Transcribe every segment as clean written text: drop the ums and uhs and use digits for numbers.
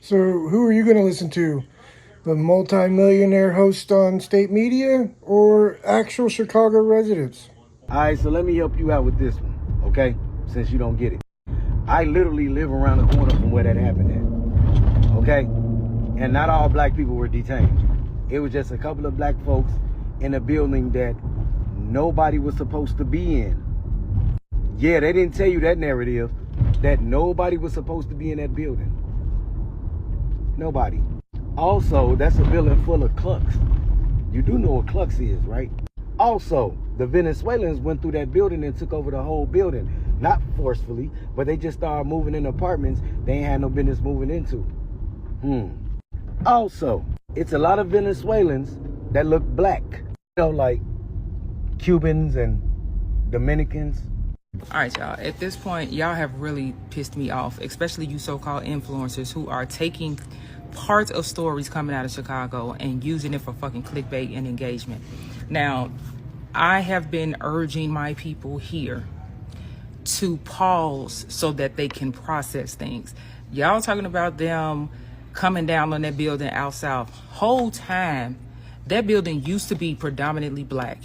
So who are you going to listen to? The multi-millionaire host on state media or actual Chicago residents? All right, so let me help you out with this one, okay? Since you don't get it. I literally live around the corner from where that happened at, okay? And not all black people were detained. It was just a couple of black folks in a building that nobody was supposed to be in. Yeah, they didn't tell you that narrative, that nobody was supposed to be in that building. Nobody. Also, that's a building full of clucks. You do know what clucks is, right? Also, the Venezuelans went through that building and took over the whole building. Not forcefully, but they just started moving in apartments they ain't had no business moving into. Also, it's a lot of Venezuelans that look black. You know, like Cubans and Dominicans. All right, y'all. At this point, y'all have really pissed me off, especially you so-called influencers who are taking parts of stories coming out of Chicago and using it for fucking clickbait and engagement. Now, I have been urging my people here to pause so that they can process things. Y'all talking about them coming down on that building out south. Whole time, that building used to be predominantly black.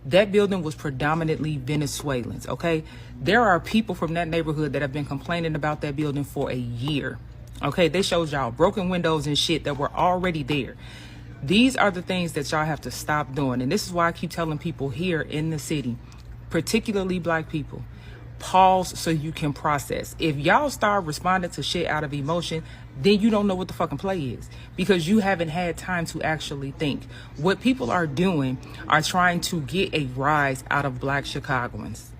That building was predominantly Venezuelans, okay? There are people from that neighborhood that have been complaining about that building for a year, okay? They showed y'all broken windows and shit that were already there. These are the things that y'all have to stop doing. And this is why I keep telling people here in the city, particularly black people, pause so you can process. If y'all start responding to shit out of emotion, then you don't know what the fucking play is, because you haven't had time to actually think. What people are doing are trying to get a rise out of black Chicagoans.